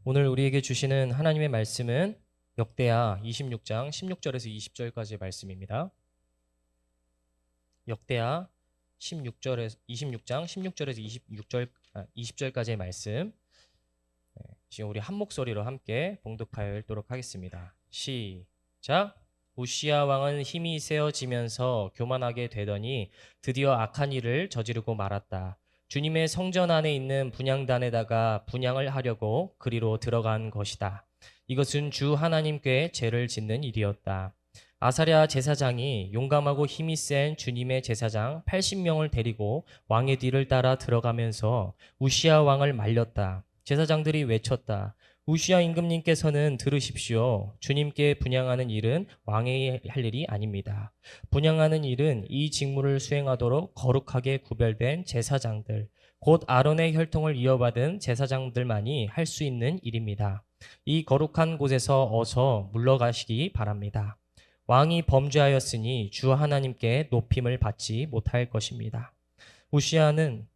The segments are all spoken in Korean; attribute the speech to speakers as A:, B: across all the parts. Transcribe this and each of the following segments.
A: 오늘 우리에게 주시는 하나님의 말씀은 역대하 26장 16절에서 20절까지의 말씀입니다. 역대하 26장 16절에서 20절까지의 말씀. 지금 우리 한 목소리로 함께 봉독하여 읽도록 하겠습니다. 시작. 우시야 왕은 힘이 세어지면서 교만하게 되더니 드디어 악한 일을 저지르고 말았다. 주님의 성전 안에 있는 분향단에다가 분향을 하려고 그리로 들어간 것이다. 이것은 주 하나님께 죄를 짓는 일이었다. 아사랴 제사장이 용감하고 힘이 센 주님의 제사장 80명을 데리고 왕의 뒤를 따라 들어가면서 우시야 왕을 말렸다. 제사장들이 외쳤다. 우시야 임금님께서는 들으십시오. 주님께 분향하는 일은 왕이 할 일이 아닙니다. 분향하는 일은 이 직무를 수행하도록 거룩하게 구별된 제사장들, 곧 아론의 혈통을 이어받은 제사장들만이 할 수 있는 일입니다. 이 거룩한 곳에서 어서 물러가시기 바랍니다. 왕이 범죄하였으니 주 하나님께 높임을 받지 못할 것입니다. 우시야는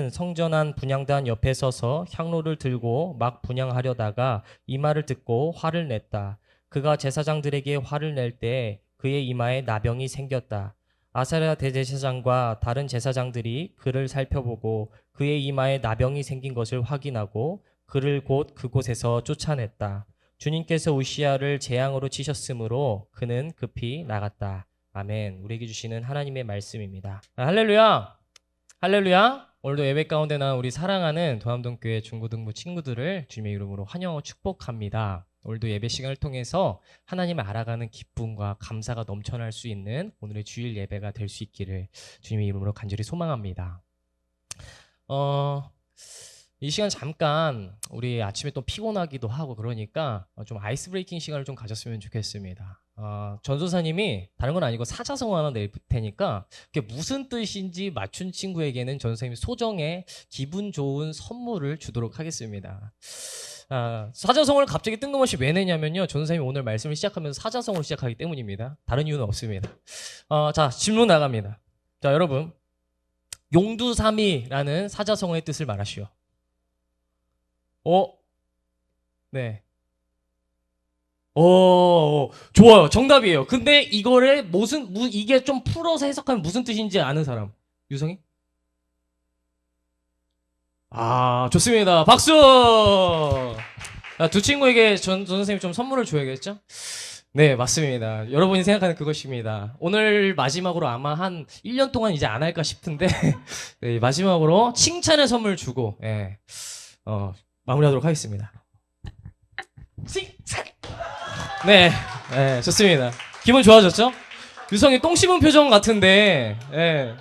A: 성전 안 분향단 옆에 서서 향로를 들고 막 분향하려다가 이 말을 듣고 화를 냈다. 그가 제사장들에게 화를 낼 때 그의 이마에 나병이 생겼다. 아사랴 대제사장과 다른 제사장들이 그를 살펴보고 그의 이마에 나병이 생긴 것을 확인하고 그를 곧 그곳에서 쫓아냈다. 주님께서 우시야를 재앙으로 치셨으므로 그는 급히 나갔다. 아멘. 우리에게 주시는 하나님의 말씀입니다. 할렐루야. 할렐루야. 오늘도 예배 가운데 나온 우리 사랑하는 도암동교회 중고등부 친구들을 주님의 이름으로 환영하고 축복합니다. 오늘도 예배 시간을 통해서 하나님을 알아가는 기쁨과 감사가 넘쳐날 수 있는 오늘의 주일 예배가 될 수 있기를 주님의 이름으로 간절히 소망합니다. 이 시간 잠깐 우리 아침에 또 피곤하기도 하고 그러니까 좀 아이스 브레이킹 시간을 좀 가졌으면 좋겠습니다. 전도사님이 다른 건 아니고 사자성어 하나 낼 테니까 그게 무슨 뜻인지 맞춘 친구에게는 전도사님이 소정의 기분 좋은 선물을 주도록 하겠습니다. 사자성어를 갑자기 뜬금없이 왜 내냐면요, 전도사님이 오늘 말씀을 시작하면서 사자성어로 시작하기 때문입니다. 다른 이유는 없습니다. 자, 질문 나갑니다. 자, 여러분, 용두삼이라는 사자성어의 뜻을 말하시오. 네. 좋아요. 정답이에요. 근데 이거를 이게 좀 풀어서 해석하면 무슨 뜻인지 아는 사람. 유성이? 좋습니다. 박수! 두 친구에게 전 선생님 좀 선물을 줘야겠죠? 네, 맞습니다. 여러분이 생각하는 그것입니다. 오늘 마지막으로 아마 한 1년 동안 이제 안 할까 싶은데, 네, 마지막으로 칭찬의 선물 주고, 예, 마무리하도록 하겠습니다. 네, 네, 좋습니다. 기분 좋아졌죠? 유성이 똥 씹은 표정 같은데, 예.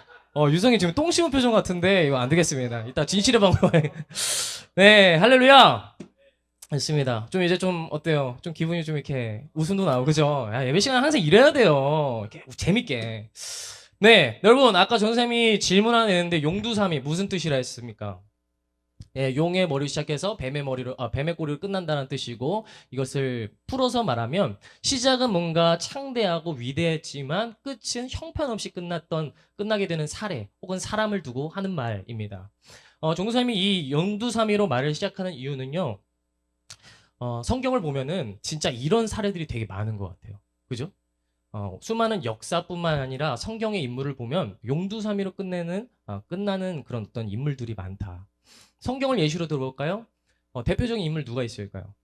A: 유성이 지금 똥 씹은 표정 같은데, 이거 안 되겠습니다. 이따 진실의 방법에. 네, 할렐루야! 좋습니다. 좀 이제 좀, 어때요? 좀 기분이 좀 이렇게 웃음도 나오고, 그죠? 예배 시간 항상 이래야 돼요. 이렇게 재밌게. 네, 여러분, 아까 전쌤이 질문 하나 냈는데, 용두삼이 무슨 뜻이라 했습니까? 예, 용의 머리를 시작해서 뱀의 꼬리로 끝난다는 뜻이고, 이것을 풀어서 말하면 시작은 뭔가 창대하고 위대했지만 끝은 형편없이 끝나게 되는 사례 혹은 사람을 두고 하는 말입니다. 종교사님이 이 용두사미로 말을 시작하는 이유는요, 성경을 보면은 진짜 이런 사례들이 되게 많은 것 같아요. 그죠? 수많은 역사뿐만 아니라 성경의 인물을 보면 용두사미로 끝나는 그런 어떤 인물들이 많다. 성경을 예시로 들어볼까요? 대표적인 인물 누가 있을까요?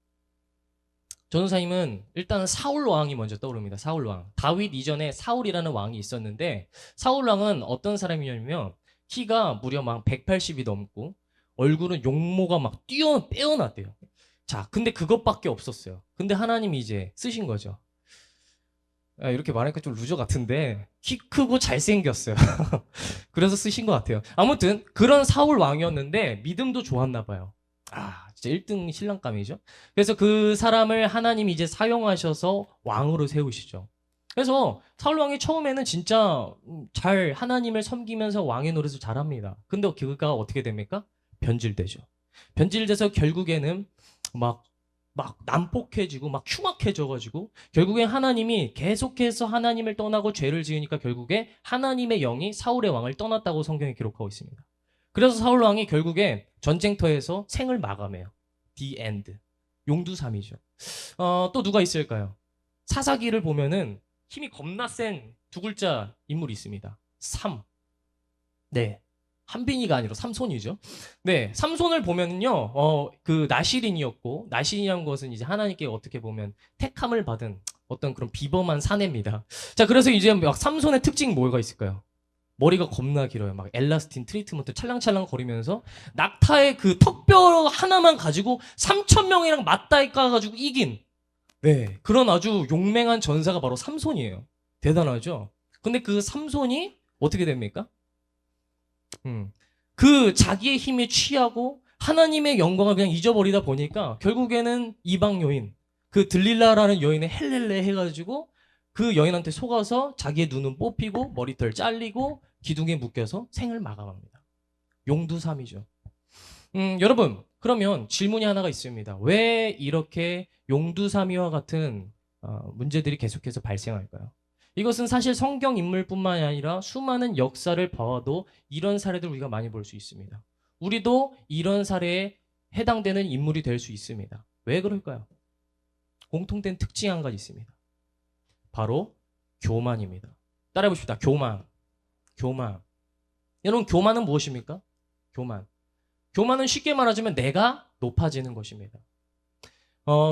A: 전도사님은 일단 사울 왕이 먼저 떠오릅니다. 사울 왕. 다윗 이전에 사울이라는 왕이 있었는데, 사울 왕은 어떤 사람이냐면 키가 무려 막 180이 넘고 얼굴은 용모가 막 빼어났대요. 자, 근데 그것밖에 없었어요. 근데 하나님이 이제 쓰신 거죠. 이렇게 말하니까 좀 루저 같은데 키 크고 잘생겼어요. 그래서 쓰신 것 같아요. 아무튼 그런 사울 왕이었는데 믿음도 좋았나 봐요. 진짜 1등 신랑감이죠. 그래서 그 사람을 하나님이 이제 사용하셔서 왕으로 세우시죠. 그래서 사울 왕이 처음에는 진짜 잘 하나님을 섬기면서 왕의 노릇을 잘합니다. 근데 그가 어떻게 됩니까? 변질되죠. 변질돼서 결국에는 막 난폭해지고 막 흉악해져가지고 결국엔 하나님이 계속해서 하나님을 떠나고 죄를 지으니까 결국에 하나님의 영이 사울의 왕을 떠났다고 성경에 기록하고 있습니다. 그래서 사울 왕이 결국에 전쟁터에서 생을 마감해요. the end. 용두삼이죠. 또 누가 있을까요? 사사기를 보면은 힘이 겁나 센 두 글자 인물이 있습니다. 삼. 네. 한빈이가 아니라 삼손이죠. 네. 삼손을 보면은요, 그 나시린이었고, 나시린이라는 것은 이제 하나님께 어떻게 보면 택함을 받은 어떤 그런 비범한 사내입니다. 자, 그래서 이제 막 삼손의 특징이 뭐가 있을까요? 머리가 겁나 길어요. 막 엘라스틴 트리트먼트 찰랑찰랑 거리면서 낙타의 그 턱뼈 하나만 가지고 3,000명이랑 맞다이 까가지고 이긴, 네, 그런 아주 용맹한 전사가 바로 삼손이에요. 대단하죠? 근데 그 삼손이 어떻게 됩니까? 그 자기의 힘에 취하고 하나님의 영광을 그냥 잊어버리다 보니까 결국에는 이방 여인, 그 들릴라라는 여인의 헬렐레 해가지고 그 여인한테 속아서 자기의 눈은 뽑히고 머리털 잘리고 기둥에 묶여서 생을 마감합니다. 용두삼이죠. 여러분, 그러면 질문이 하나가 있습니다. 왜 이렇게 용두삼이와 같은 문제들이 계속해서 발생할까요? 이것은 사실 성경 인물뿐만이 아니라 수많은 역사를 봐도 이런 사례들 우리가 많이 볼 수 있습니다. 우리도 이런 사례에 해당되는 인물이 될 수 있습니다. 왜 그럴까요? 공통된 특징 한 가지 있습니다. 바로 교만입니다. 따라해 봅시다. 교만. 교만. 여러분, 교만은 무엇입니까? 교만. 교만은 쉽게 말하자면 내가 높아지는 것입니다.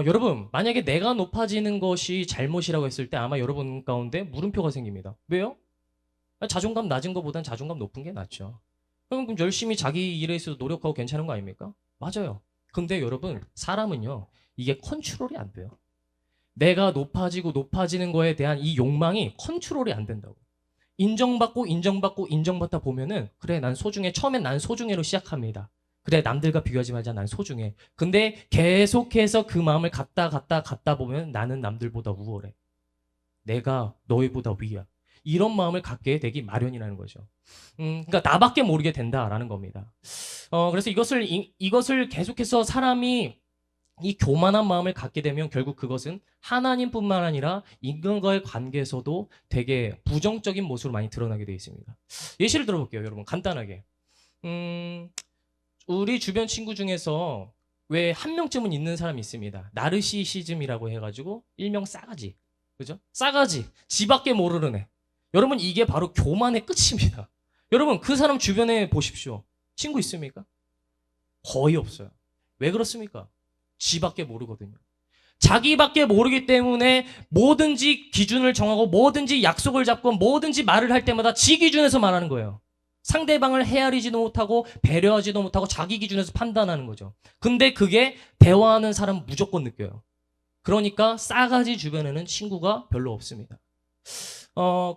A: 여러분, 만약에 내가 높아지는 것이 잘못이라고 했을 때 아마 여러분 가운데 물음표가 생깁니다. 왜요? 자존감 낮은 것보단 자존감 높은 게 낫죠. 그럼 열심히 자기 일에 있어서 노력하고 괜찮은 거 아닙니까? 맞아요. 근데 여러분, 사람은요, 이게 컨트롤이 안 돼요. 내가 높아지고 높아지는 거에 대한 이 욕망이 컨트롤이 안 된다고. 인정받다 보면은, 그래, 난 소중해. 처음엔 난 소중해로 시작합니다. 그래, 남들과 비교하지 말자. 난 소중해. 근데 계속해서 그 마음을 갖다 보면 나는 남들보다 우월해. 내가 너희보다 위야. 이런 마음을 갖게 되기 마련이라는 거죠. 그러니까 나밖에 모르게 된다라는 겁니다. 그래서 이것을 계속해서 사람이 이 교만한 마음을 갖게 되면 결국 그것은 하나님뿐만 아니라 인간과의 관계에서도 되게 부정적인 모습으로 많이 드러나게 되어 있습니다. 예시를 들어볼게요, 여러분. 간단하게. 우리 주변 친구 중에서 왜 한 명쯤은 있는 사람이 있습니다. 나르시시즘이라고 해가지고 일명 싸가지. 그죠? 싸가지. 지밖에 모르는 애. 여러분, 이게 바로 교만의 끝입니다. 여러분, 그 사람 주변에 보십시오. 친구 있습니까? 거의 없어요. 왜 그렇습니까? 지밖에 모르거든요. 자기밖에 모르기 때문에 뭐든지 기준을 정하고 뭐든지 약속을 잡고 뭐든지 말을 할 때마다 지 기준에서 말하는 거예요. 상대방을 헤아리지도 못하고 배려하지도 못하고 자기 기준에서 판단하는 거죠. 근데 그게 대화하는 사람은 무조건 느껴요. 그러니까 싸가지 주변에는 친구가 별로 없습니다.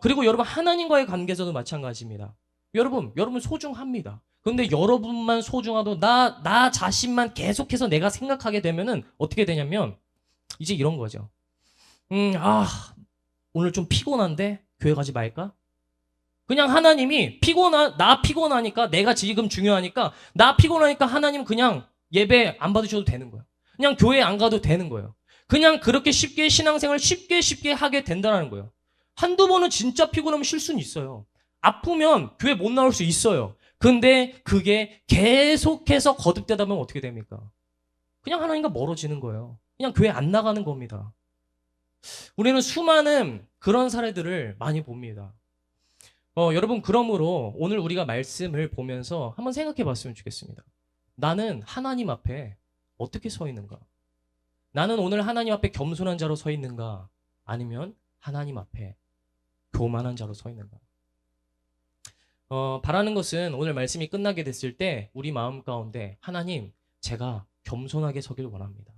A: 그리고 여러분, 하나님과의 관계에서도 마찬가지입니다. 여러분 소중합니다. 근데 여러분만 소중하도 나 자신만 계속해서 내가 생각하게 되면은 어떻게 되냐면 이제 이런 거죠. 오늘 좀 피곤한데 교회 가지 말까? 그냥 하나님이 나 피곤하니까, 내가 지금 중요하니까, 나 피곤하니까 하나님 그냥 예배 안 받으셔도 되는 거예요. 그냥 교회 안 가도 되는 거예요. 그냥 그렇게 쉽게 신앙생활 쉽게 하게 된다는 거예요. 한두 번은 진짜 피곤하면 쉴 수는 있어요. 아프면 교회 못 나올 수 있어요. 근데 그게 계속해서 거듭되다 보면 어떻게 됩니까? 그냥 하나님과 멀어지는 거예요. 그냥 교회 안 나가는 겁니다. 우리는 수많은 그런 사례들을 많이 봅니다. 여러분, 그러므로 오늘 우리가 말씀을 보면서 한번 생각해 봤으면 좋겠습니다. 나는 하나님 앞에 어떻게 서 있는가? 나는 오늘 하나님 앞에 겸손한 자로 서 있는가? 아니면 하나님 앞에 교만한 자로 서 있는가? 바라는 것은 오늘 말씀이 끝나게 됐을 때 우리 마음 가운데 하나님, 제가 겸손하게 서길 원합니다.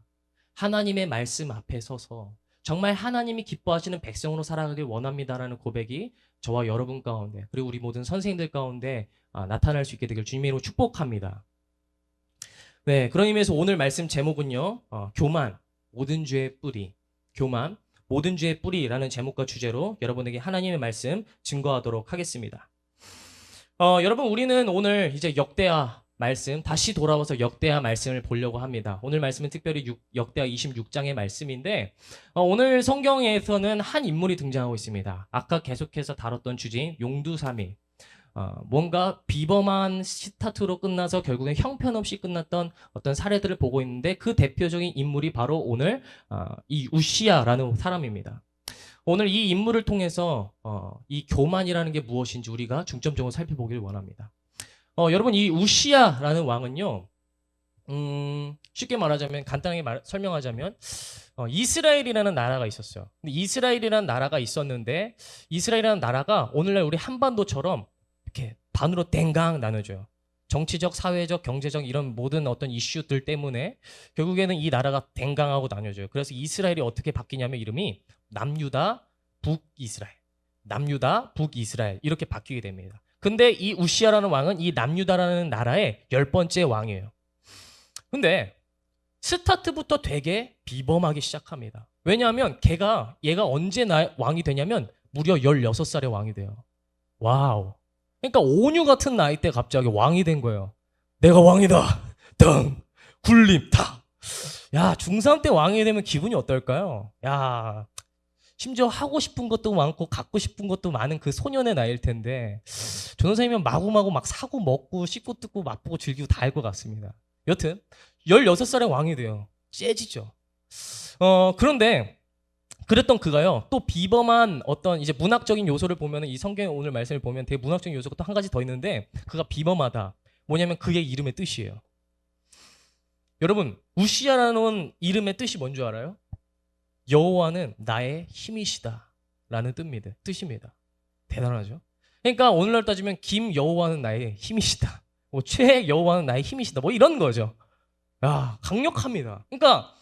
A: 하나님의 말씀 앞에 서서 정말 하나님이 기뻐하시는 백성으로 살아가길 원합니다라는 고백이 저와 여러분 가운데, 그리고 우리 모든 선생님들 가운데 나타날 수 있게 되길 주님의 이름으로 축복합니다. 네, 그런 의미에서 오늘 말씀 제목은요, 교만, 모든 죄의 뿌리. 교만, 모든 죄의 뿌리라는 제목과 주제로 여러분에게 하나님의 말씀 증거하도록 하겠습니다. 여러분, 우리는 오늘 이제 역대하 말씀, 다시 돌아와서 역대하 말씀을 보려고 합니다. 오늘 말씀은 특별히 역대하 26장의 말씀인데, 오늘 성경에서는 한 인물이 등장하고 있습니다. 아까 계속해서 다뤘던 주제인 용두삼이. 뭔가 비범한 스타트로 끝나서 결국엔 형편없이 끝났던 어떤 사례들을 보고 있는데 그 대표적인 인물이 바로 오늘 이 우시야라는 사람입니다. 오늘 이 인물을 통해서 이 교만이라는 게 무엇인지 우리가 중점적으로 살펴보길 원합니다. 여러분 이 우시야라는 왕은요. 쉽게 말하자면 간단하게 설명하자면 이스라엘이라는 나라가 있었어요. 근데 이스라엘이라는 나라가 있었는데 이스라엘이라는 나라가 오늘날 우리 한반도처럼 이렇게 반으로 땡강 나눠져요. 정치적, 사회적, 경제적 이런 모든 어떤 이슈들 때문에 결국에는 이 나라가 댕강하고 나뉘어져요. 그래서 이스라엘이 어떻게 바뀌냐면 이름이 남유다, 북이스라엘, 남유다, 북이스라엘 이렇게 바뀌게 됩니다. 근데 이 우시야라는 왕은 이 남유다라는 나라의 10번째 왕이에요. 근데 스타트부터 되게 비범하게 시작합니다. 왜냐하면 얘가 언제 왕이 되냐면 무려 16살에 왕이 돼요. 와우. 그러니까 온유 같은 나이 때 갑자기 왕이 된 거예요. 내가 왕이다. 등 굴림 탁. 야, 중3 때 왕이 되면 기분이 어떨까요? 야, 심지어 하고 싶은 것도 많고 갖고 싶은 것도 많은 그 소년의 나이일 텐데 전도사님은 마구마구 막 사고 먹고 씹고 뜯고 맛보고 즐기고 다 할 것 같습니다. 여튼 16살에 왕이 돼요. 재지죠. 그런데 그랬던 그가요. 또 비범한 어떤 이제 문학적인 요소를 보면 이 성경의 오늘 말씀을 보면 되게 문학적인 요소가 또 한 가지 더 있는데 그가 비범하다. 뭐냐면 그의 이름의 뜻이에요. 여러분 우시야라는 이름의 뜻이 뭔 줄 알아요? 여호와는 나의 힘이시다라는 뜻입니다. 대단하죠? 그러니까 오늘날 따지면 김 여호와는 나의 힘이시다. 뭐 최 여호와는 나의 힘이시다. 뭐 이런 거죠. 야, 강력합니다. 그러니까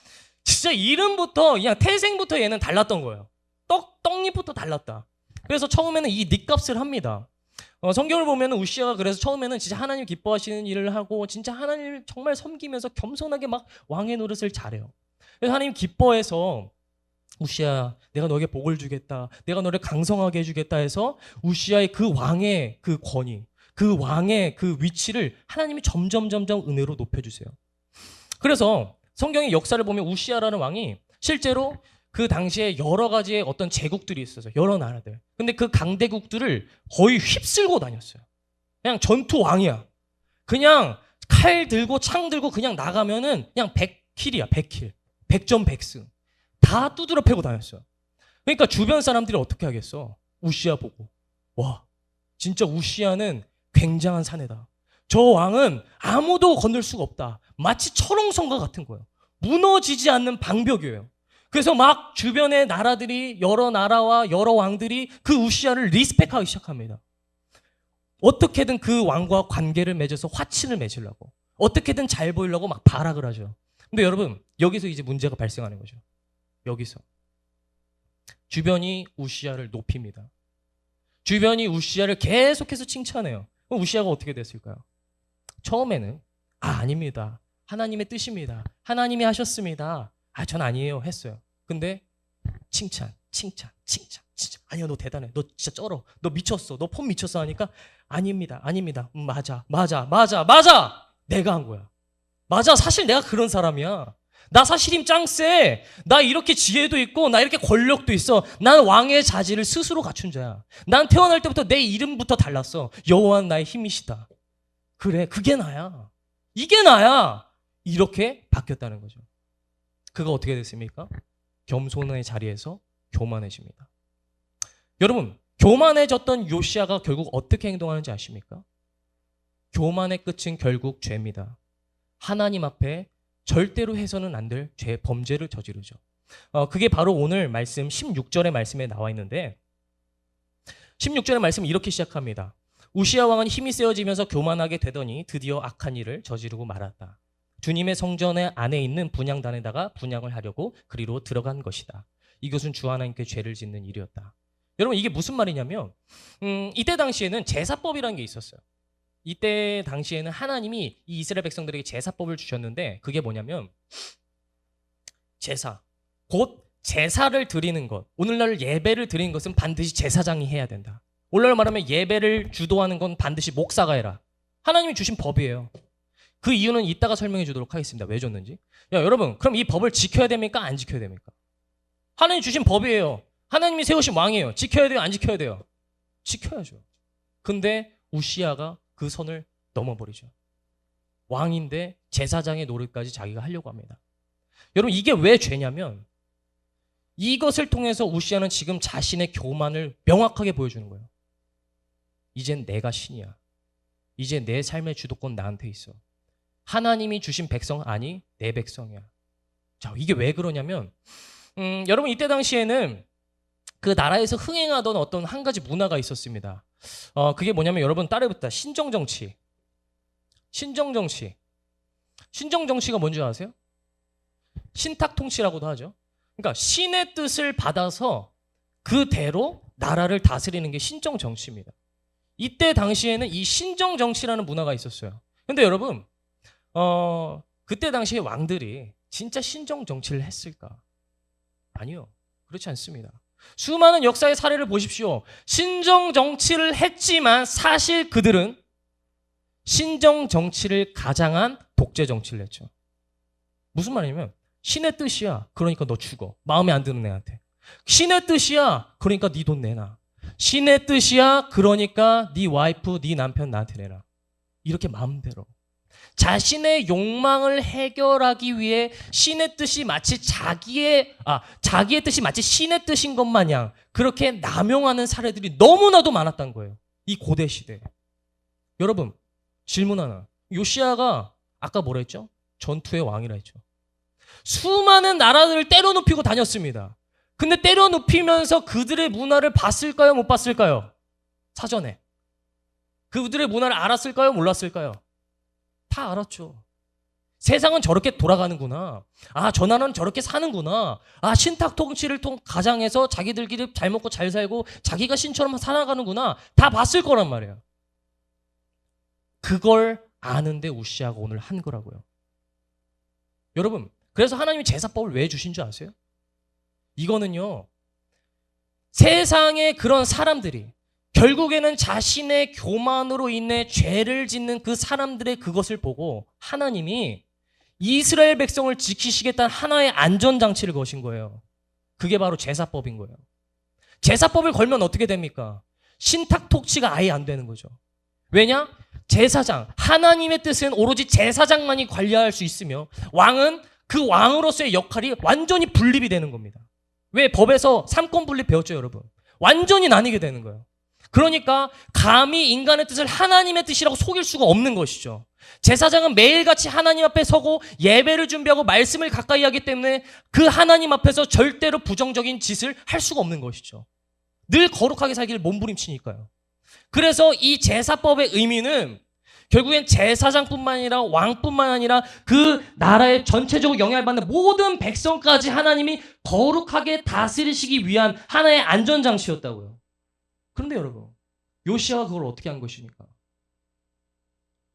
A: 진짜 이름부터 그냥 태생부터 얘는 달랐던 거예요. 떡잎부터 달랐다. 그래서 처음에는 이 닉값을 합니다. 성경을 보면 우시야가 그래서 처음에는 진짜 하나님 기뻐하시는 일을 하고 진짜 하나님을 정말 섬기면서 겸손하게 막 왕의 노릇을 잘해요. 그래서 하나님 기뻐해서 우시야 내가 너에게 복을 주겠다. 내가 너를 강성하게 해주겠다 해서 우시야의 그 왕의 그 권위 그 왕의 그 위치를 하나님이 점점 은혜로 높여주세요. 그래서 성경의 역사를 보면 우시야라는 왕이 실제로 그 당시에 여러 가지의 어떤 제국들이 있었어요. 여러 나라들. 근데 그 강대국들을 거의 휩쓸고 다녔어요. 그냥 전투 왕이야. 그냥 칼 들고 창 들고 그냥 나가면은 그냥 100킬이야. 100킬. 100점 100승. 다 두드려 패고 다녔어요. 그러니까 주변 사람들이 어떻게 하겠어? 우시야 보고. 와, 진짜 우시야는 굉장한 사내다. 저 왕은 아무도 건들 수가 없다. 마치 철옹성과 같은 거예요. 무너지지 않는 방벽이에요. 그래서 막 주변의 나라들이 여러 나라와 여러 왕들이 그 우시야를 리스펙하기 시작합니다. 어떻게든 그 왕과 관계를 맺어서 화친을 맺으려고 어떻게든 잘 보이려고 막 발악을 하죠. 근데 여러분 여기서 이제 문제가 발생하는 거죠. 여기서 주변이 우시야를 높입니다. 주변이 우시야를 계속해서 칭찬해요. 그럼 우시야가 어떻게 됐을까요? 처음에는 아닙니다. 하나님의 뜻입니다. 하나님이 하셨습니다. 전 아니에요 했어요. 근데 칭찬. 아니야 너 대단해. 너 진짜 쩔어. 너 미쳤어. 너 폼 미쳤어 하니까 아닙니다. 맞아. 내가 한 거야. 맞아. 사실 내가 그런 사람이야. 나 사실 힘 짱 세. 나 이렇게 지혜도 있고 나 이렇게 권력도 있어. 난 왕의 자질을 스스로 갖춘 자야. 난 태어날 때부터 내 이름부터 달랐어. 여호와는 나의 힘이시다. 그래 그게 나야. 이게 나야. 이렇게 바뀌었다는 거죠. 그가 어떻게 됐습니까? 겸손의 자리에서 교만해집니다. 여러분 교만해졌던 요시야가 결국 어떻게 행동하는지 아십니까? 교만의 끝은 결국 죄입니다. 하나님 앞에 절대로 해서는 안 될 범죄를 저지르죠. 그게 바로 오늘 말씀 16절의 말씀에 나와 있는데 16절의 말씀은 이렇게 시작합니다. 우시야 왕은 힘이 세어지면서 교만하게 되더니 드디어 악한 일을 저지르고 말았다. 주님의 성전의 안에 있는 분향단에다가 분향을 하려고 그리로 들어간 것이다. 이것은 주 하나님께 죄를 짓는 일이었다. 여러분 이게 무슨 말이냐면 이때 당시에는 제사법이라는 게 있었어요. 이때 당시에는 하나님이 이 이스라엘 백성들에게 제사법을 주셨는데 그게 뭐냐면 제사, 곧 제사를 드리는 것. 오늘날 예배를 드리는 것은 반드시 제사장이 해야 된다. 오늘날 말하면 예배를 주도하는 건 반드시 목사가 해라. 하나님이 주신 법이에요. 그 이유는 이따가 설명해 주도록 하겠습니다. 왜 줬는지. 야, 여러분, 그럼 이 법을 지켜야 됩니까? 안 지켜야 됩니까? 하나님이 주신 법이에요. 하나님이 세우신 왕이에요. 지켜야 돼요? 안 지켜야 돼요? 지켜야죠. 근데 우시아가 그 선을 넘어버리죠. 왕인데 제사장의 노릇까지 자기가 하려고 합니다. 여러분 이게 왜 죄냐면 이것을 통해서 우시아는 지금 자신의 교만을 명확하게 보여주는 거예요. 이젠 내가 신이야. 이제 내 삶의 주도권 나한테 있어. 하나님이 주신 백성 아니 내 백성이야. 자, 이게 왜 그러냐면 여러분 이때 당시에는 그 나라에서 흥행하던 어떤 한 가지 문화가 있었습니다. 그게 뭐냐면 여러분 따라해봅시다. 신정정치. 신정정치가 뭔지 아세요? 신탁통치라고도 하죠. 그러니까 신의 뜻을 받아서 그대로 나라를 다스리는 게 신정정치입니다. 이때 당시에는 이 신정정치라는 문화가 있었어요. 근데 여러분 그때 당시에 왕들이 진짜 신정정치를 했을까? 아니요. 그렇지 않습니다. 수많은 역사의 사례를 보십시오. 신정정치를 했지만 사실 그들은 신정정치를 가장한 독재정치를 했죠. 무슨 말이냐면 신의 뜻이야. 그러니까 너 죽어. 마음에 안 드는 애한테. 신의 뜻이야. 그러니까 네 돈 내놔. 신의 뜻이야. 그러니까 네 와이프, 네 남편 나한테 내놔. 이렇게 마음대로. 자신의 욕망을 해결하기 위해 신의 뜻이 마치 자기의 뜻이 마치 신의 뜻인 것 마냥 그렇게 남용하는 사례들이 너무나도 많았던 거예요. 이 고대 시대에. 여러분, 질문 하나. 요시아가 아까 뭐라 했죠? 전투의 왕이라 했죠. 수많은 나라들을 때려눕히고 다녔습니다. 근데 때려눕히면서 그들의 문화를 봤을까요? 못 봤을까요? 사전에. 그들의 문화를 알았을까요? 몰랐을까요? 다 알았죠. 세상은 저렇게 돌아가는구나. 저 나라는 저렇게 사는구나. 신탁통치를 가장해서 자기들끼리 잘 먹고 잘 살고 자기가 신처럼 살아가는구나. 다 봤을 거란 말이에요. 그걸 아는데 우시아가 오늘 한 거라고요. 여러분, 그래서 하나님이 제사법을 왜 주신 줄 아세요? 이거는요, 세상의 그런 사람들이 결국에는 자신의 교만으로 인해 죄를 짓는 그 사람들의 그것을 보고 하나님이 이스라엘 백성을 지키시겠다는 하나의 안전장치를 거신 거예요. 그게 바로 제사법인 거예요. 제사법을 걸면 어떻게 됩니까? 신탁통치가 아예 안 되는 거죠. 왜냐? 제사장, 하나님의 뜻은 오로지 제사장만이 관리할 수 있으며 왕은 그 왕으로서의 역할이 완전히 분립이 되는 겁니다. 왜? 법에서 삼권 분립 배웠죠, 여러분? 완전히 나뉘게 되는 거예요. 그러니까 감히 인간의 뜻을 하나님의 뜻이라고 속일 수가 없는 것이죠. 제사장은 매일같이 하나님 앞에 서고 예배를 준비하고 말씀을 가까이 하기 때문에 그 하나님 앞에서 절대로 부정적인 짓을 할 수가 없는 것이죠. 늘 거룩하게 살기를 몸부림치니까요. 그래서 이 제사법의 의미는 결국엔 제사장뿐만 아니라 왕뿐만 아니라 그 나라의 전체적으로 영향을 받는 모든 백성까지 하나님이 거룩하게 다스리시기 위한 하나의 안전장치였다고요. 그런데 여러분, 요시아가 그걸 어떻게 한 것입니까?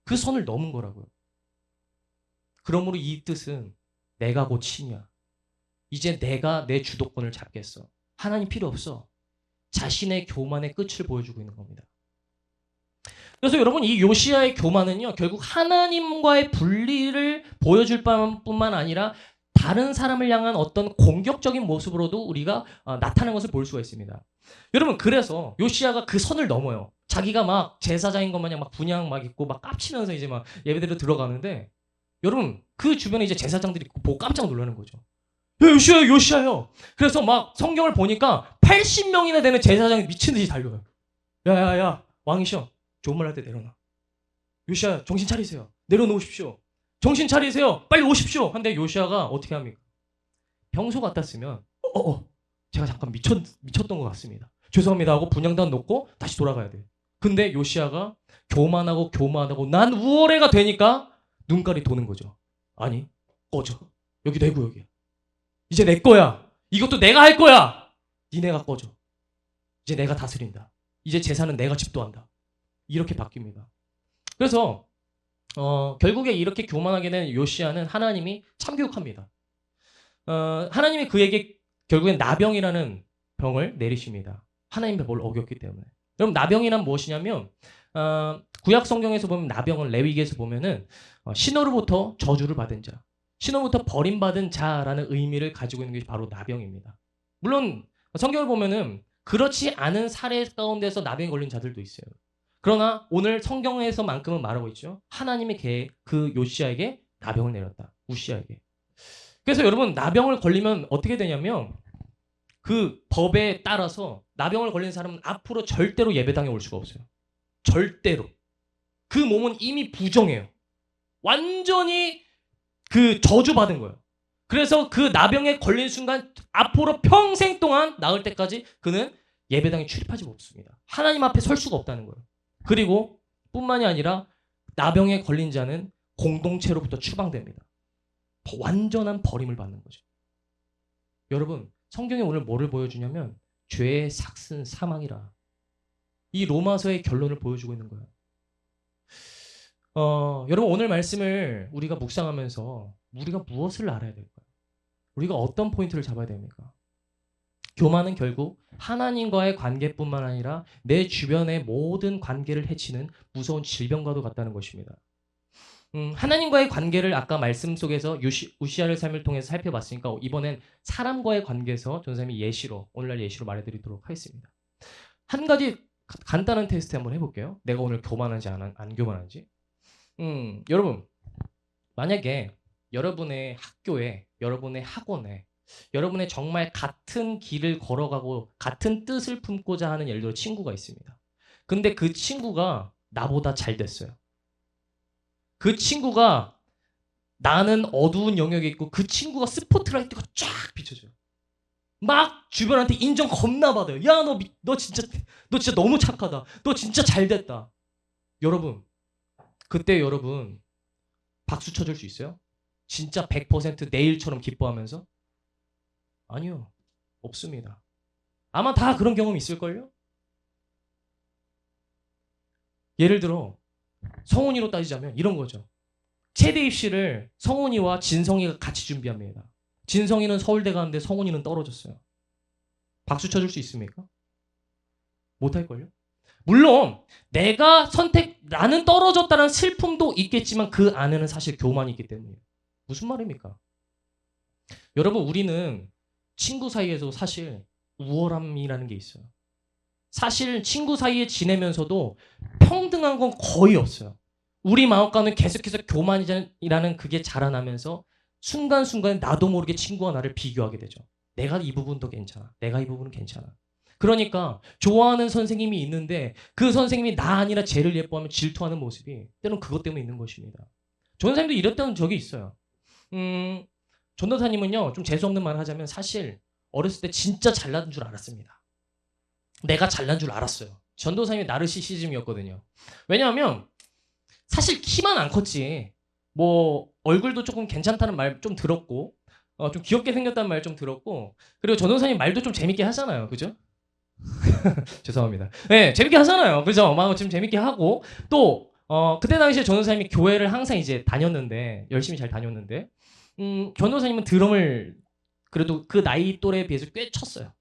A: 그 선을 넘은 거라고요. 그러므로 이 뜻은 내가 곧 신이야. 이제 내가 내 주도권을 잡겠어. 하나님 필요 없어. 자신의 교만의 끝을 보여주고 있는 겁니다. 그래서 여러분, 이 요시아의 교만은요, 결국 하나님과의 분리를 보여줄 뿐만 아니라 다른 사람을 향한 어떤 공격적인 모습으로도 우리가 나타나는 것을 볼 수가 있습니다. 여러분, 그래서 요시아가 그 선을 넘어요. 자기가 막 제사장인 것 마냥 막 분향 막 입고 막 깝치면서 이제 막 예배드리러 들어가는데, 여러분, 그 주변에 이제 제사장들이 보고 깜짝 놀라는 거죠. 야, 요시아요. 그래서 막 성경을 보니까 80명이나 되는 제사장이 미친 듯이 달려요. 야, 왕이셔. 좋은 말 할 때 내려놔. 요시아, 정신 차리세요. 내려놓으십시오. 정신 차리세요. 빨리 오십시오. 근데 요시아가 어떻게 합니까? 평소 같았으면 제가 잠깐 미쳤던 것 같습니다. 죄송합니다 하고 분향단 놓고 다시 돌아가야 돼요. 근데 요시아가 교만하고 난 우월해가 되니까 눈깔이 도는 거죠. 아니, 꺼져. 여기 내고 여기. 이제 내 거야. 이것도 내가 할 거야. 니네가 꺼져. 이제 내가 다스린다. 이제 재산은 내가 집도한다. 이렇게 바뀝니다. 그래서 결국에 이렇게 교만하게 된 요시아는 하나님이 참교육합니다. 하나님이 그에게 결국엔 나병이라는 병을 내리십니다. 하나님의 법을 어겼기 때문에. 여러분, 나병이란 무엇이냐면 구약 성경에서 보면 나병은 레위기에서 보면은 신호로부터 저주를 받은 자, 신호부터 버림받은 자라는 의미를 가지고 있는 게 바로 나병입니다. 물론 성경을 보면은 그렇지 않은 사례 가운데서 나병에 걸린 자들도 있어요. 그러나 오늘 성경에서만큼은 말하고 있죠. 하나님의 그 요시야에게 나병을 내렸다. 우시야에게. 그래서 여러분 나병을 걸리면 어떻게 되냐면 그 법에 따라서 나병을 걸린 사람은 앞으로 절대로 예배당에 올 수가 없어요. 절대로. 그 몸은 이미 부정해요. 완전히 그 저주받은 거예요. 그래서 그 나병에 걸린 순간 앞으로 평생 동안 나을 때까지 그는 예배당에 출입하지 못습니다. 하나님 앞에 설 수가 없다는 거예요. 그리고 뿐만이 아니라 나병에 걸린 자는 공동체로부터 추방됩니다. 완전한 버림을 받는 거죠. 여러분 성경이 오늘 뭐를 보여주냐면 죄의 삭은 사망이라. 이 로마서의 결론을 보여주고 있는 거예요. 여러분 오늘 말씀을 우리가 묵상하면서 우리가 무엇을 알아야 될까요? 우리가 어떤 포인트를 잡아야 됩니까? 교만은 결국 하나님과의 관계뿐만 아니라 내 주변의 모든 관계를 해치는 무서운 질병과도 같다는 것입니다. 하나님과의 관계를 아까 말씀 속에서 우시야의 삶을 통해서 살펴봤으니까 이번엔 사람과의 관계에서 전사님이 예시로 오늘날 예시로 말해드리도록 하겠습니다. 한 가지 간단한 테스트 한번 해볼게요. 내가 오늘 교만한지 안 교만한지. 여러분 만약에 여러분의 학교에 여러분의 학원에 여러분의 정말 같은 길을 걸어가고 같은 뜻을 품고자 하는 예를 들어 친구가 있습니다. 근데 그 친구가 나보다 잘 됐어요. 그 친구가 나는 어두운 영역에 있고 그 친구가 스포트라이트가 쫙 비춰져요. 막 주변한테 인정 겁나 받아요. 야, 너 진짜 너무 착하다. 너 진짜 잘 됐다. 여러분, 그때 여러분 박수 쳐줄 수 있어요? 진짜 100% 내일처럼 기뻐하면서? 아니요. 없습니다. 아마 다 그런 경험 있을걸요? 예를 들어 성훈이로 따지자면 이런 거죠. 체대 입시를 성훈이와 진성이가 같이 준비합니다. 진성이는 서울대 가는데 성훈이는 떨어졌어요. 박수 쳐줄 수 있습니까? 못할걸요? 물론 나는 떨어졌다는 슬픔도 있겠지만 그 안에는 사실 교만이 있기 때문이에요. 무슨 말입니까? 여러분 우리는 친구 사이에서 사실 우월함이라는 게 있어요. 사실 친구 사이에 지내면서도 평등한 건 거의 없어요. 우리 마음가는 계속해서 교만이라는 그게 자라나면서 순간순간에 나도 모르게 친구와 나를 비교하게 되죠. 내가 이 부분도 괜찮아. 내가 이 부분은 괜찮아. 그러니까 좋아하는 선생님이 있는데 그 선생님이 나 아니라 쟤를 예뻐하면 질투하는 모습이 때로는 그것 때문에 있는 것입니다. 전도사님도 이랬던 적이 있어요. 전도사님은요 좀 재수없는 말 하자면 사실 어렸을 때 진짜 잘난 줄 알았습니다. 내가 잘난 줄 알았어요. 전도사님이 나르시시즘이었거든요. 왜냐하면 사실 키만 안 컸지 뭐 얼굴도 조금 괜찮다는 말 좀 들었고 좀 귀엽게 생겼다는 말 좀 들었고 그리고 전도사님 말도 좀 재밌게 하잖아요. 그죠? 죄송합니다. 네, 재밌게 하잖아요. 그죠? 막 좀 재밌게 하고 또 그때 당시에 전도사님이 교회를 항상 이제 다녔는데 열심히 잘 다녔는데 전도사님은 드럼을 그래도 그 나이 또래에 비해서 꽤 쳤어요.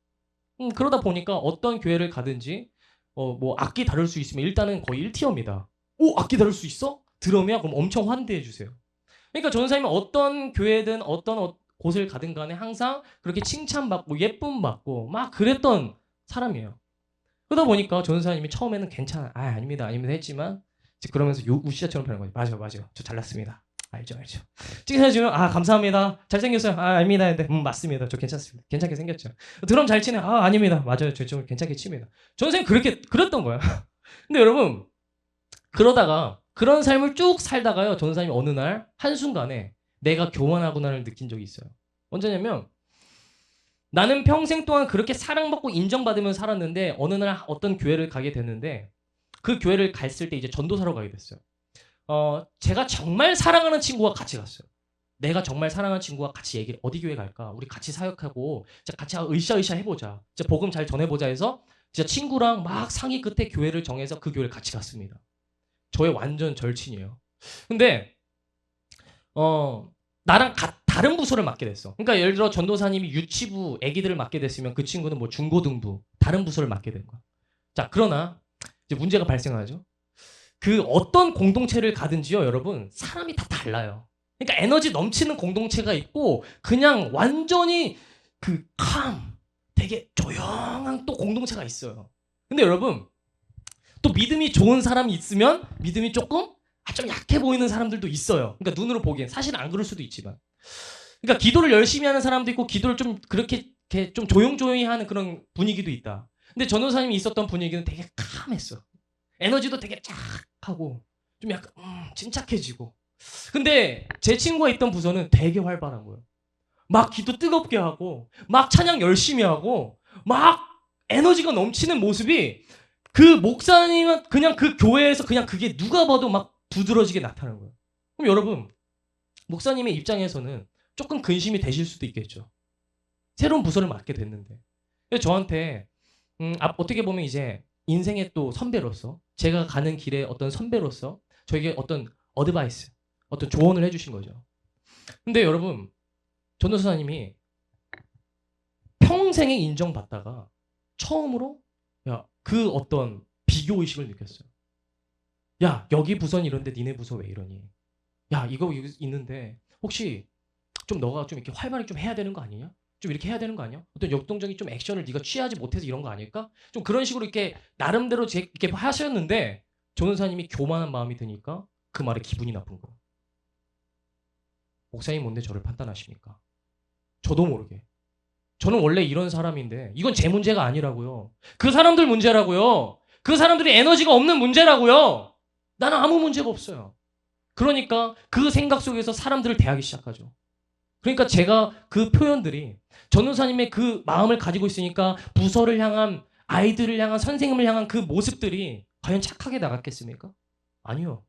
A: 그러다 보니까 어떤 교회를 가든지 뭐 악기 다룰 수 있으면 일단은 거의 1티어입니다. 오, 악기 다룰 수 있어? 드럼이야? 그럼 엄청 환대해 주세요. 그러니까 전도사님은 어떤 교회든 어떤 곳을 가든 간에 항상 그렇게 칭찬받고 예쁨 받고 막 그랬던 사람이에요. 그러다 보니까 전도사님이 처음에는 괜찮아. 아닙니다 했지만 이제 그러면서 우시자처럼 변한 거죠. 맞아요. 저 잘났습니다. 알죠. 찍어주면 감사합니다. 잘생겼어요. 아닙니다. 네, 맞습니다. 저 괜찮습니다. 괜찮게 생겼죠. 드럼 잘 치네. 아닙니다. 맞아요. 저 좀 괜찮게 칩니다. 전도사님 그랬던 거야. 근데 여러분 그러다가 그런 삶을 쭉 살다가요. 전도사님이 어느 날 한순간에 내가 교만하구나를 느낀 적이 있어요. 언제냐면 나는 평생 동안 그렇게 사랑받고 인정받으면서 살았는데 어느 날 어떤 교회를 가게 됐는데 그 교회를 갔을 때 이제 전도사로 가게 됐어요. 제가 정말 사랑하는 친구가 같이 갔어요. 내가 정말 사랑하는 친구가 같이 얘기를 어디 교회 갈까? 우리 같이 사역하고 같이 으쌰으쌰 해보자. 복음 잘 전해보자 해서 진짜 친구랑 막 상의 끝에 교회를 정해서 그 교회를 같이 갔습니다. 저의 완전 절친이에요. 근데 나랑 다른 부서를 맡게 됐어. 그러니까 예를 들어 전도사님이 유치부 애기들을 맡게 됐으면 그 친구는 뭐 중고등부 다른 부서를 맡게 된 거야. 자, 그러나 이제 문제가 발생하죠. 그 어떤 공동체를 가든지요, 여러분 사람이 다 달라요. 그러니까 에너지 넘치는 공동체가 있고 그냥 완전히 되게 조용한 또 공동체가 있어요. 근데 여러분 또 믿음이 좋은 사람이 있으면 믿음이 조금 좀 약해 보이는 사람들도 있어요. 그러니까 눈으로 보기엔 사실은 안 그럴 수도 있지만. 그러니까 기도를 열심히 하는 사람도 있고 기도를 좀 그렇게 이렇게 좀 조용조용히 하는 그런 분위기도 있다. 근데 전도사님이 있었던 분위기는 되게 캄했어. 에너지도 되게 쫙 하고 좀 약간 침착해지고. 근데 제 친구가 있던 부서는 되게 활발한 거예요. 막 기도 뜨겁게 하고 막 찬양 열심히 하고 막 에너지가 넘치는 모습이 그 목사님은 그냥 그 교회에서 그냥 그게 누가 봐도 막 두드러지게 나타나는 거예요. 그럼 여러분, 목사님의 입장에서는 조금 근심이 되실 수도 있겠죠. 새로운 부서를 맡게 됐는데. 그래서 저한테 어떻게 보면 이제 인생의 또 선배로서 제가 가는 길에 어떤 선배로서 저에게 어떤 어드바이스, 어떤 조언을 해주신 거죠. 근데 여러분, 전도사님이 평생에 인정받다가 처음으로 그 어떤 비교의식을 느꼈어요. 야, 여기 부서는 이런데 니네 부서 왜 이러니? 야, 이거 있는데 혹시 좀 너가 좀 이렇게 활발하게 좀 해야 되는 거 아니냐? 좀 이렇게 해야 되는 거 아니야? 어떤 역동적인 좀 액션을 네가 취하지 못해서 이런 거 아닐까? 좀 그런 식으로 이렇게 나름대로 이렇게 하셨는데 전도사님이 교만한 마음이 드니까 그 말에 기분이 나쁜 거예요. 목사님 뭔데 저를 판단하십니까? 저도 모르게. 저는 원래 이런 사람인데 이건 제 문제가 아니라고요. 그 사람들 문제라고요. 그 사람들이 에너지가 없는 문제라고요. 나는 아무 문제가 없어요. 그러니까 그 생각 속에서 사람들을 대하기 시작하죠. 그러니까 제가 그 표현들이 전도사님의 그 마음을 가지고 있으니까 부서를 향한 아이들을 향한 선생님을 향한 그 모습들이 과연 착하게 나갔겠습니까? 아니요.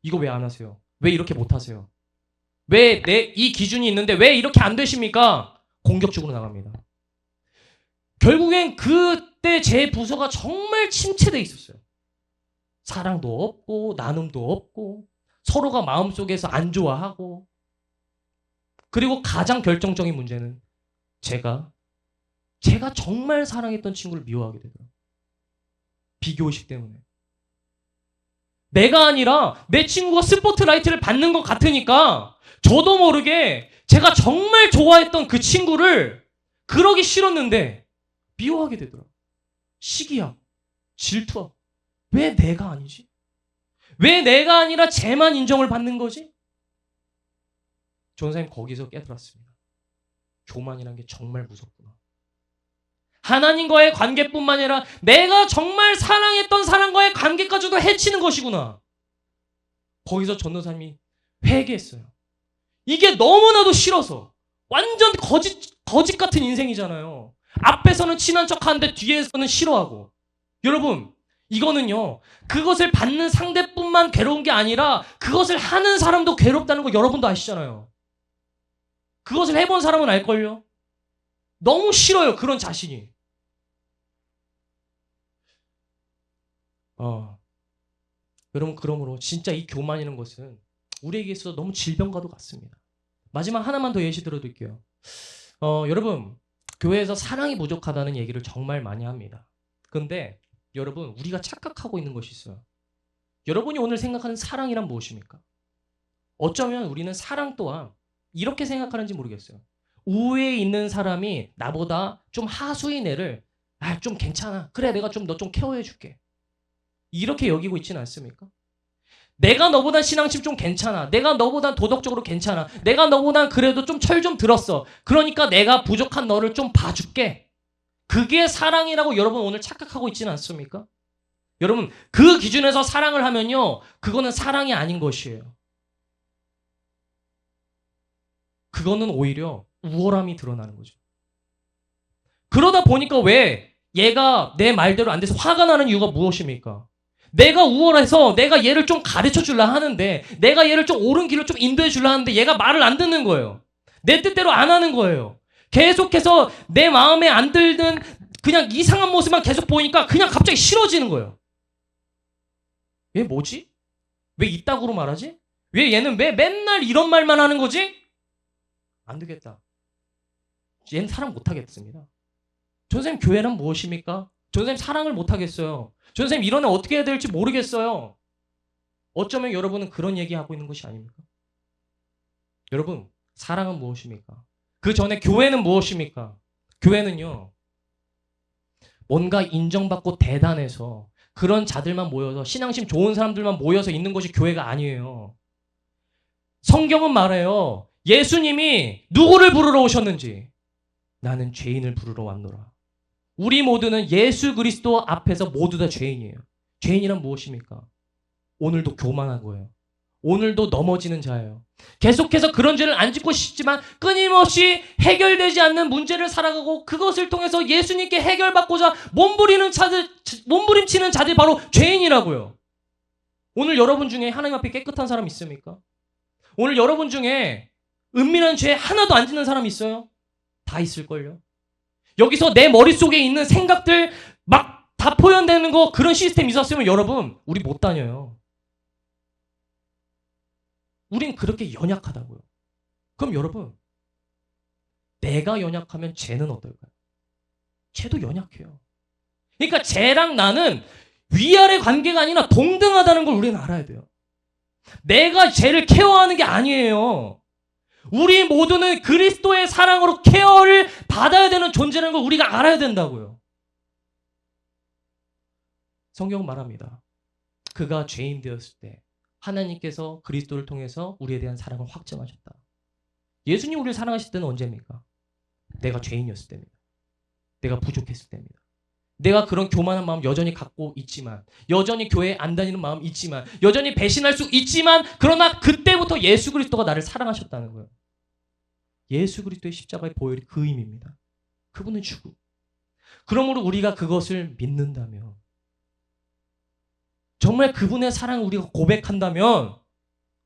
A: 이거 왜 안 하세요? 왜 이렇게 못 하세요? 왜 이 기준이 있는데 왜 이렇게 안 되십니까? 공격적으로 나갑니다. 결국엔 그때 제 부서가 정말 침체돼 있었어요. 사랑도 없고 나눔도 없고 서로가 마음속에서 안 좋아하고 그리고 가장 결정적인 문제는 제가 정말 사랑했던 친구를 미워하게 되더라고요. 비교의식 때문에. 내가 아니라 내 친구가 스포트라이트를 받는 것 같으니까 저도 모르게 제가 정말 좋아했던 그 친구를 그러기 싫었는데 미워하게 되더라고요. 시기하고 질투하고 왜 내가 아니지? 왜 내가 아니라 쟤만 인정을 받는 거지? 전사님 거기서 깨달았습니다. 교만이란 게 정말 무섭구나. 하나님과의 관계뿐만 아니라 내가 정말 사랑했던 사람과의 관계까지도 해치는 것이구나. 거기서 전도사님이 회개했어요. 이게 너무나도 싫어서 완전 거짓 같은 인생이잖아요. 앞에서는 친한 척하는데 뒤에서는 싫어하고. 여러분, 이거는요. 그것을 받는 상대뿐만 괴로운 게 아니라 그것을 하는 사람도 괴롭다는 거 여러분도 아시잖아요. 그것을 해본 사람은 알걸요? 너무 싫어요. 그런 자신이. 여러분, 그러므로 진짜 이 교만이라는 것은 우리에게 있어서 너무 질병과도 같습니다. 마지막 하나만 더 예시 들어드릴게요. 여러분, 교회에서 사랑이 부족하다는 얘기를 정말 많이 합니다. 근데 여러분, 우리가 착각하고 있는 것이 있어요. 여러분이 오늘 생각하는 사랑이란 무엇입니까? 어쩌면 우리는 사랑 또한 이렇게 생각하는지 모르겠어요. 우위에 있는 사람이 나보다 좀 하수인 애를 좀 괜찮아. 그래, 내가 좀 너 좀 케어해 줄게. 이렇게 여기고 있지는 않습니까? 내가 너보단 신앙심 좀 괜찮아. 내가 너보단 도덕적으로 괜찮아. 내가 너보단 그래도 좀 철 좀 들었어. 그러니까 내가 부족한 너를 좀 봐줄게. 그게 사랑이라고 여러분 오늘 착각하고 있지는 않습니까? 여러분, 그 기준에서 사랑을 하면요. 그거는 사랑이 아닌 것이에요. 그거는 오히려 우월함이 드러나는 거죠. 그러다 보니까 왜 얘가 내 말대로 안 돼서 화가 나는 이유가 무엇입니까? 내가 우월해서 내가 얘를 좀 가르쳐 주려 하는데 내가 얘를 좀 옳은 길로 좀 인도해 주려 하는데 얘가 말을 안 듣는 거예요. 내 뜻대로 안 하는 거예요. 계속해서 내 마음에 안 들든 그냥 이상한 모습만 계속 보이니까 그냥 갑자기 싫어지는 거예요. 얘 뭐지? 왜 이따구로 말하지? 왜 얘는 왜 맨날 이런 말만 하는 거지? 안 되겠다. 얘는 사랑 못하겠습니다. 전선생님 교회란 무엇입니까? 전선생님 사랑을 못하겠어요. 전선생님 이런 애 어떻게 해야 될지 모르겠어요. 어쩌면 여러분은 그런 얘기하고 있는 것이 아닙니까? 여러분, 사랑은 무엇입니까? 그 전에 교회는 무엇입니까? 교회는요. 뭔가 인정받고 대단해서 그런 자들만 모여서 신앙심 좋은 사람들만 모여서 있는 것이 교회가 아니에요. 성경은 말해요. 예수님이 누구를 부르러 오셨는지 나는 죄인을 부르러 왔노라. 우리 모두는 예수 그리스도 앞에서 모두 다 죄인이에요. 죄인이란 무엇입니까? 오늘도 교만한 거예요. 오늘도 넘어지는 자예요. 계속해서 그런 죄를 안 짓고 싶지만 끊임없이 해결되지 않는 문제를 살아가고 그것을 통해서 예수님께 해결받고자 몸부림치는 자들이 바로 죄인이라고요. 오늘 여러분 중에 하나님 앞에 깨끗한 사람 있습니까? 오늘 여러분 중에 은밀한 죄 하나도 안 짓는 사람 있어요? 다 있을걸요? 여기서 내 머릿속에 있는 생각들 막 다 표현되는 거 그런 시스템이 있었으면 여러분 우리 못 다녀요. 우린 그렇게 연약하다고요. 그럼 여러분 내가 연약하면 쟤는 어떨까요? 쟤도 연약해요. 그러니까 쟤랑 나는 위아래 관계가 아니라 동등하다는 걸 우리는 알아야 돼요. 내가 쟤를 케어하는 게 아니에요. 우리 모두는 그리스도의 사랑으로 케어를 받아야 되는 존재라는 걸 우리가 알아야 된다고요. 성경은 말합니다. 그가 죄인 되었을 때 하나님께서 그리스도를 통해서 우리에 대한 사랑을 확증하셨다. 예수님 우리를 사랑하실 때는 언제입니까? 내가 죄인이었을 때입니다. 내가 부족했을 때입니다. 내가 그런 교만한 마음 여전히 갖고 있지만, 여전히 교회에 안 다니는 마음 있지만, 여전히 배신할 수 있지만, 그러나 그때부터 예수 그리스도가 나를 사랑하셨다는 거예요. 예수 그리스도의 십자가의 보혈이 그 의미입니다. 그분은 죽음. 그러므로 우리가 그것을 믿는다면, 정말 그분의 사랑을 우리가 고백한다면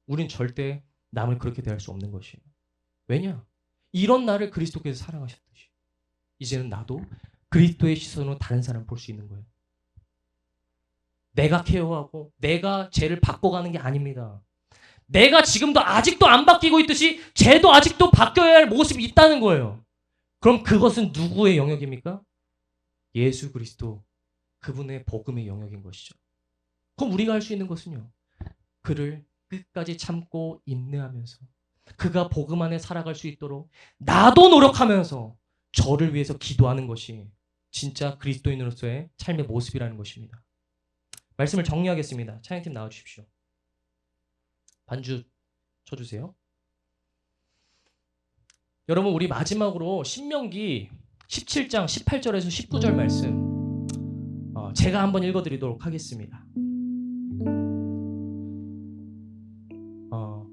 A: 우린 절대 남을 그렇게 대할 수 없는 것이에요. 왜냐? 이런 나를 그리스도께서 사랑하셨듯이 이제는 나도 그리스도의 시선으로 다른 사람을 볼 수 있는 거예요. 내가 케어하고 내가 쟤를 바꿔가는 게 아닙니다. 내가 지금도 아직도 안 바뀌고 있듯이 쟤도 아직도 바뀌어야 할 모습이 있다는 거예요. 그럼 그것은 누구의 영역입니까? 예수 그리스도 그분의 복음의 영역인 것이죠. 그럼 우리가 할 수 있는 것은요. 그를 끝까지 참고 인내하면서 그가 복음 안에 살아갈 수 있도록 나도 노력하면서 저를 위해서 기도하는 것이 진짜 그리스도인으로서의 삶의 모습이라는 것입니다. 말씀을 정리하겠습니다. 찬양팀 나와주십시오. 반주 쳐주세요. 여러분 우리 마지막으로 신명기 17장 18절에서 19절 말씀 제가 한번 읽어드리도록 하겠습니다.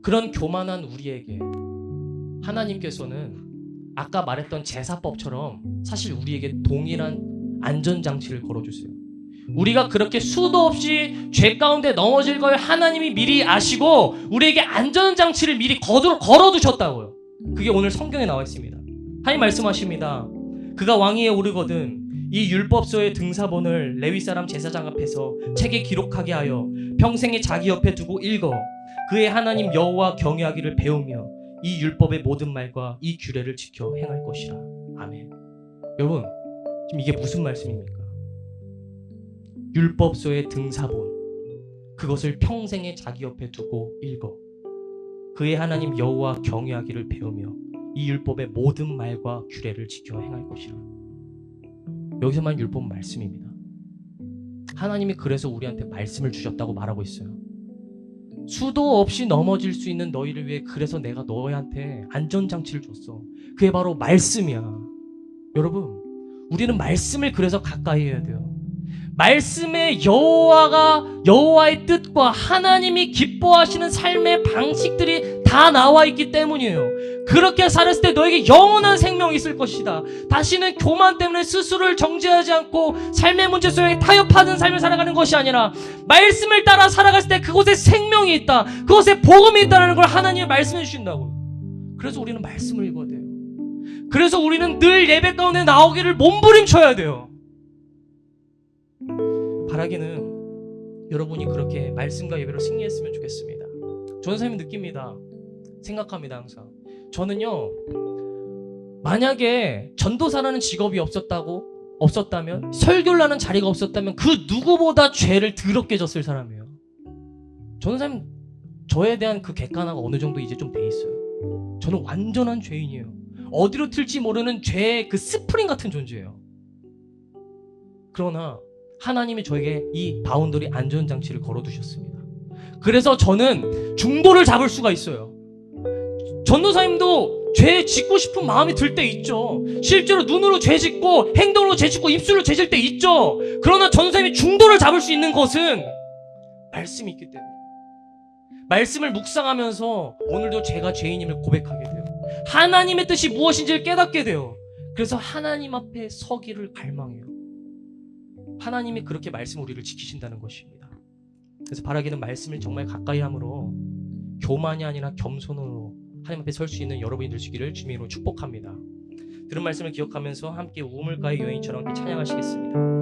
A: 그런 교만한 우리에게 하나님께서는 아까 말했던 제사법처럼 사실 우리에게 동일한 안전장치를 걸어주세요. 우리가 그렇게 수도 없이 죄 가운데 넘어질 걸 하나님이 미리 아시고 우리에게 안전장치를 미리 걸어두셨다고요. 그게 오늘 성경에 나와 있습니다. 하나님 말씀하십니다. 그가 왕위에 오르거든 이 율법서의 등사본을 레위 사람 제사장 앞에서 책에 기록하게 하여 평생에 자기 옆에 두고 읽어 그의 하나님 여호와 경외하기를 배우며 이 율법의 모든 말과 이 규례를 지켜 행할 것이라. 아멘. 여러분 지금 이게 무슨 말씀입니까? 율법서의 등사본 그것을 평생에 자기 옆에 두고 읽어 그의 하나님 여호와 경외하기를 배우며 이 율법의 모든 말과 규례를 지켜 행할 것이라. 여기서만 율법은 말씀입니다. 하나님이 그래서 우리한테 말씀을 주셨다고 말하고 있어요. 수도 없이 넘어질 수 있는 너희를 위해 그래서 내가 너희한테 안전장치를 줬어. 그게 바로 말씀이야. 여러분 우리는 말씀을 그래서 가까이 해야 돼요. 말씀에 여호와의 뜻과 하나님이 기뻐하시는 삶의 방식들이 다 나와 있기 때문이에요. 그렇게 살았을 때 너에게 영원한 생명이 있을 것이다. 다시는 교만 때문에 스스로를 정죄하지 않고 삶의 문제 속에 타협하는 삶을 살아가는 것이 아니라 말씀을 따라 살아갔을 때 그곳에 생명이 있다. 그곳에 복음이 있다는 걸 하나님이 말씀해 주신다고요. 그래서 우리는 말씀을 읽어야 돼요. 그래서 우리는 늘 예배 가운데 나오기를 몸부림쳐야 돼요. 바라기는 여러분이 그렇게 말씀과 예배로 승리했으면 좋겠습니다. 저는 선생님이 느낍니다. 생각합니다. 항상 저는요 만약에 전도사라는 직업이 없었다면 설교를 하는 자리가 없었다면 그 누구보다 죄를 더럽게 졌을 사람이에요. 저는 선생님 저에 대한 그 객관화가 어느 정도 이제 좀 돼 있어요. 저는 완전한 죄인이에요. 어디로 튈지 모르는 죄의 그 스프링 같은 존재예요. 그러나 하나님이 저에게 이 바운더리 안전장치를 걸어두셨습니다. 그래서 저는 중도를 잡을 수가 있어요. 전도사님도 죄 짓고 싶은 마음이 들 때 있죠. 실제로 눈으로 죄 짓고 행동으로 죄 짓고 입술로 죄 질 때 있죠. 그러나 전도사님이 중도를 잡을 수 있는 것은 말씀이 있기 때문에, 말씀을 묵상하면서 오늘도 제가 죄인임을 고백하게 돼요. 하나님의 뜻이 무엇인지를 깨닫게 돼요. 그래서 하나님 앞에 서기를 갈망해요. 하나님이 그렇게 말씀 우리를 지키신다는 것입니다. 그래서 바라기는 말씀을 정말 가까이 함으로 교만이 아니라 겸손으로 하나님 앞에 설 수 있는 여러분이 되시기를 주님으로 축복합니다. 들은 말씀을 기억하면서 함께 우물가의 여인처럼 함께 찬양하시겠습니다.